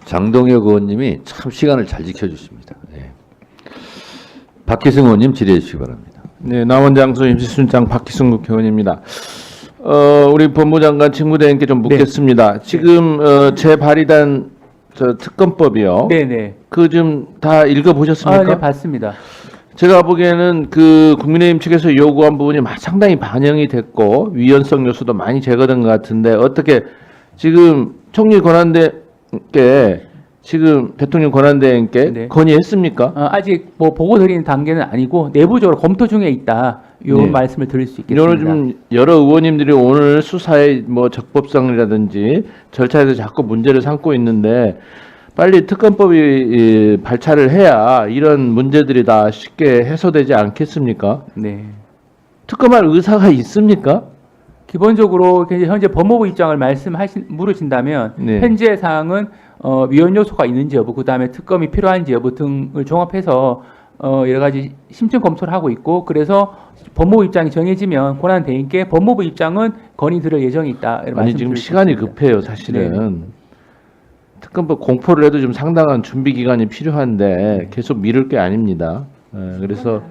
장동혁 의원님이 참 시간을 잘 지켜주십니다. 네. 박희승 의원님 질의해 주시기 바랍니다. 네, 남원장수 임시순장 박희승 국회의원입니다. 우리 법무장관 직무대행께 좀 묻겠습니다. 지금 재발의된 특검법이요. 네네. 그 좀 다 읽어보셨습니까? 네, 봤습니다. 제가 보기에는 그 국민의힘 측에서 요구한 부분이 상당히 반영이 됐고 위헌성 요소도 많이 제거된 것 같은데 어떻게 지금 총리 권한대행께 지금 대통령 권한대행께 네. 건의했습니까? 아직 뭐 보고 드리는 단계는 아니고 내부적으로 검토 중에 있다. 요 네. 말씀을 드릴 수 있겠습니다. 오늘 좀 여러 의원님들이 오늘 수사의 뭐 적법성이라든지 절차에서 자꾸 문제를 삼고 있는데 빨리 특검법이 발차를 해야 이런 문제들이 다 쉽게 해소되지 않겠습니까? 네. 특검할 의사가 있습니까? 기본적으로 현재 법무부 입장을 물으신다면 네. 현재 사항은 위헌 요소가 있는지 여부, 그다음에 특검이 필요한지 여부 등을 종합해서 여러 가지 심층 검토를 하고 있고, 그래서 법무부 입장이 정해지면 권한 대행께 법무부 입장은 건의 드릴 예정이 있다. 이런 아니 말씀 지금 드리고 시간이 싶습니다. 급해요 사실은. 특검법 공포를 해도 좀 상당한 준비 기간이 필요한데 계속 미룰 게 아닙니다. 그래서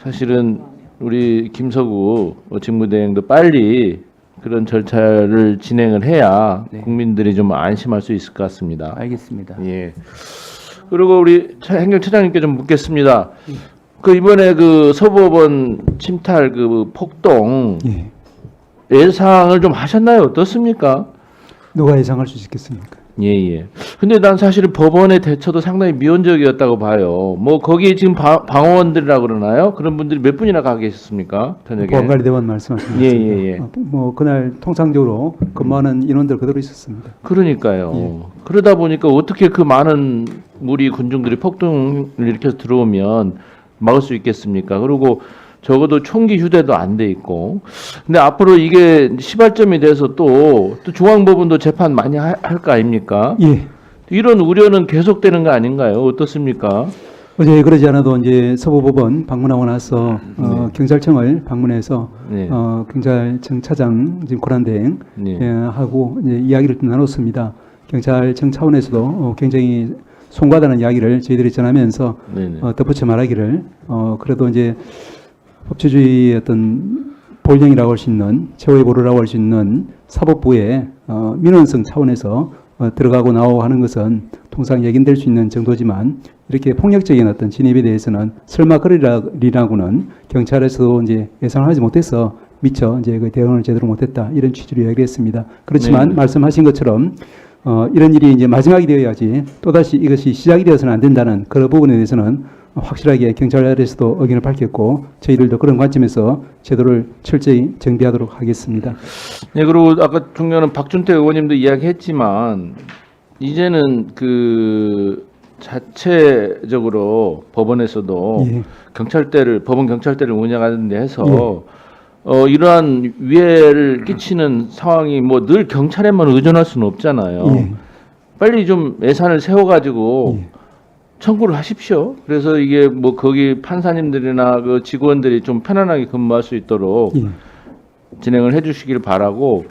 사실은 우리 김서구 직무대행도 빨리 그런 절차를 진행을 해야 네. 국민들이 좀 안심할 수 있을 것 같습니다. 알겠습니다. 예. 그리고 우리 행정처장님께 좀 묻겠습니다. 그 이번에 그 서부법원 침탈 그 폭동 예. 예상을 좀 하셨나요? 어떻습니까? 누가 예상할 수 있겠습니까? 예. 근데 난 사실은 법원의 대처도 상당히 미온적이었다고 봐요. 뭐 거기 지금 방어원들이라고 그러나요? 그런 분들이 몇 분이나 가 계셨습니까? 저녁에. 보안관리대원 말씀하신 것 예, 같습니다. 예, 예. 뭐 그날 통상적으로 근무하는 인원들 그대로 있었습니다. 그러니까요. 그러다 보니까 어떻게 그 많은 무리 군중들이 폭동을 일으켜서 들어오면 막을 수 있겠습니까? 그리고 적어도 총기 휴대도 안 돼 있고. 근데 앞으로 이게 시발점이 돼서 또 중앙법원도 재판 많이 할 거 아닙니까? 예. 이런 우려는 계속되는 거 아닌가요? 어떻습니까? 어제 그러지 않아도 이제 서부법원 방문하고 나서 경찰청을 방문해서 네. 경찰청 차장 지금 권한대행 네. 하고 이제 이야기를 좀 나눴습니다. 경찰청 차원에서도 굉장히 송구하다는 이야기를 저희들이 전하면서 네네. 덧붙여 말하기를 그래도 이제 법치주의의 어떤 본령이라고 할 수 있는 최후의 보루라고 할 수 있는 사법부의 민원성 차원에서 들어가고 나오고 하는 것은 통상 예견될 수 있는 정도지만 이렇게 폭력적인 어떤 진입에 대해서는 설마 그러리라고는 경찰에서도 이제 예상을 하지 못해서 미처 이제 그 대응을 제대로 못했다 이런 취지로 이야기했습니다. 그렇지만 네. 말씀하신 것처럼 이런 일이 이제 마지막이 되어야지 또다시 이것이 시작이 되어서는 안 된다는 그런 부분에 대해서는 확실하게 경찰에서도 의견을 밝혔고 저희들도 그런 관점에서 제도를 철저히 정비하도록 하겠습니다. 네, 그리고 아까 중요한 박준태 의원님도 이야기했지만 이제는 그 자체적으로 법원에서도 예. 법원 경찰대를 운영하는 데 해서 이러한 위해를 끼치는 상황이 뭐 늘 경찰에만 의존할 수는 없잖아요. 예. 빨리 좀 예산을 세워가지고 예. 청구를 하십시오. 그래서 이게 뭐 거기 판사님들이나 그 직원들이 좀 편안하게 근무할 수 있도록 예. 진행을 해주시길 바라고.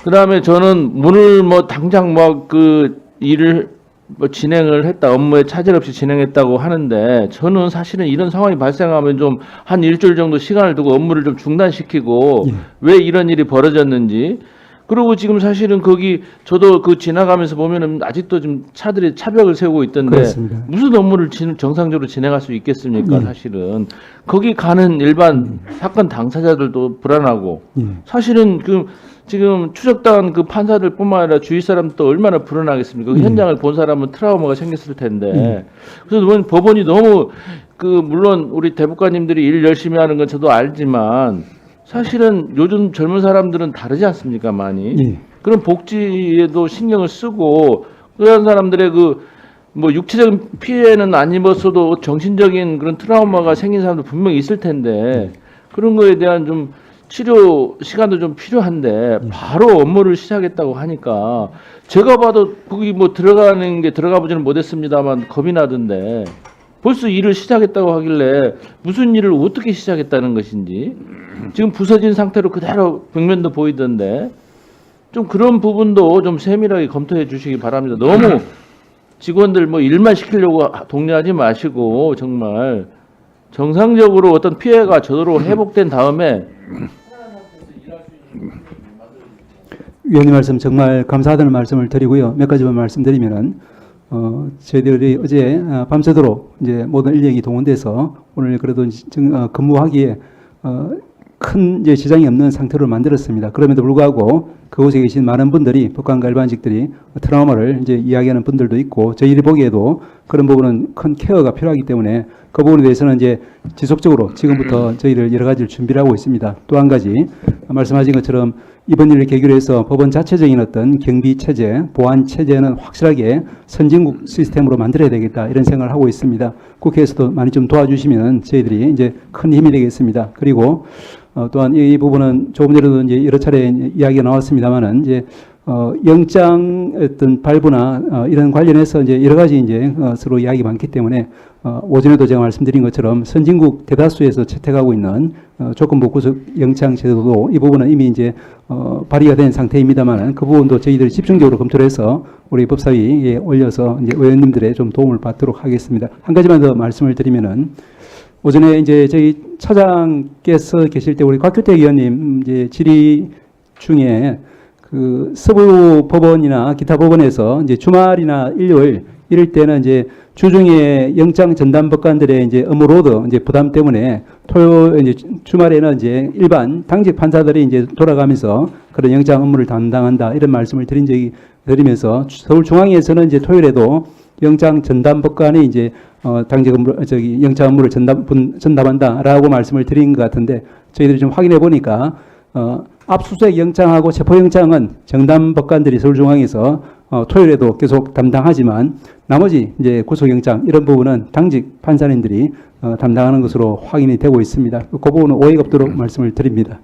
그 다음에 저는 오늘 뭐 당장 뭐 그 일을 뭐 진행을 했다, 업무에 차질 없이 진행했다고 하는데 저는 사실은 이런 상황이 발생하면 좀 한 일주일 정도 시간을 두고 업무를 좀 중단시키고 예. 왜 이런 일이 벌어졌는지. 그리고 지금 사실은 거기 저도 그 지나가면서 보면은 아직도 좀 차들이 차벽을 세우고 있던데 그렇습니다. 무슨 업무를 정상적으로 진행할 수 있겠습니까? 예. 사실은 거기 가는 일반 사건 당사자들도 불안하고 예. 사실은 그 지금 추적당한 그 판사들뿐만 아니라 주위 사람도 얼마나 불안하겠습니까? 그 현장을 본 사람은 트라우마가 생겼을 텐데 그래서 법원이 너무 그 물론 우리 대법관님들이 일 열심히 하는 건 저도 알지만 사실은 요즘 젊은 사람들은 다르지 않습니까, 많이? 예. 그런 복지에도 신경을 쓰고 그런 사람들의 그 뭐 육체적인 피해는 안 입었어도 정신적인 그런 트라우마가 생긴 사람도 분명히 있을 텐데 그런 거에 대한 좀 치료 시간도 좀 필요한데 바로 업무를 시작했다고 하니까 제가 봐도 거기 뭐 들어가는 게 들어가 보지는 못했습니다만 겁이 나던데 벌써 일을 시작했다고 하길래 무슨 일을 어떻게 시작했다는 것인지 지금 부서진 상태로 그대로 벽면도 보이던데 좀 그런 부분도 좀 세밀하게 검토해 주시기 바랍니다. 너무 직원들 뭐 일만 시키려고 독려하지 마시고 정말 정상적으로 어떤 피해가 저도로 회복된 다음에 위원님 말씀 정말 감사하다는 말씀을 드리고요. 몇 가지만 말씀드리면은 저희들이 어제 밤새도록 이제 모든 인력이 동원돼서 오늘 그래도 근무하기에 큰 이제 지장이 없는 상태로 만들었습니다. 그럼에도 불구하고 그곳에 계신 많은 분들이 법관과 일반직들이 트라우마를 이제 이야기하는 분들도 있고 저희들이 보기에도 그런 부분은 큰 케어가 필요하기 때문에 그 부분에 대해서는 이제 지속적으로 지금부터 저희들 여러 가지를 준비를 하고 있습니다. 또 한 가지 말씀하신 것처럼 이번 일을 계기로 해서 법원 자체적인 어떤 경비 체제, 보안 체제는 확실하게 선진국 시스템으로 만들어야 되겠다 이런 생각을 하고 있습니다. 국회에서도 많이 좀 도와주시면 저희들이 이제 큰 힘이 되겠습니다. 그리고 또한 이 부분은 조금 전에도 이제 여러 차례 이야기가 나왔습니다만은 이제 영장 어떤 발부나 이런 관련해서 이제 여러 가지 이제 서로 이야기 많기 때문에 오전에도 제가 말씀드린 것처럼 선진국 대다수에서 채택하고 있는 조건부 구속 영장 제도도 이 부분은 이미 이제 발의가 된 상태입니다만은 그 부분도 저희들이 집중적으로 검토를 해서 우리 법사위에 올려서 이제 의원님들의 좀 도움을 받도록 하겠습니다. 한 가지만 더 말씀을 드리면은 오전에 이제 저희 차장께서 계실 때 우리 곽규택 의원님 이제 질의 중에 그 서부 법원이나 기타 법원에서 이제 주말이나 일요일 이럴 때는 이제 주중에 영장 전담 법관들의 이제 업무로드 이제 부담 때문에 토요일 이제 주말에는 이제 일반 당직 판사들이 이제 돌아가면서 그런 영장 업무를 담당한다 이런 말씀을 드리면서 서울중앙에서는 이제 토요일에도 영장 전담 법관이 이제 당직 업무 영장 업무를 전담한다라고 말씀을 드린 것 같은데 저희들이 좀 확인해 보니까 압수수색 영장하고 체포영장은 정담 법관들이 서울중앙에서 토요일에도 계속 담당하지만 나머지 이제 구속영장 이런 부분은 당직 판사님들이 담당하는 것으로 확인이 되고 있습니다. 그 부분은 오해가 없도록 말씀을 드립니다.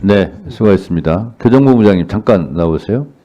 네, 수고하셨습니다. 교정본부장님 잠깐 나오세요.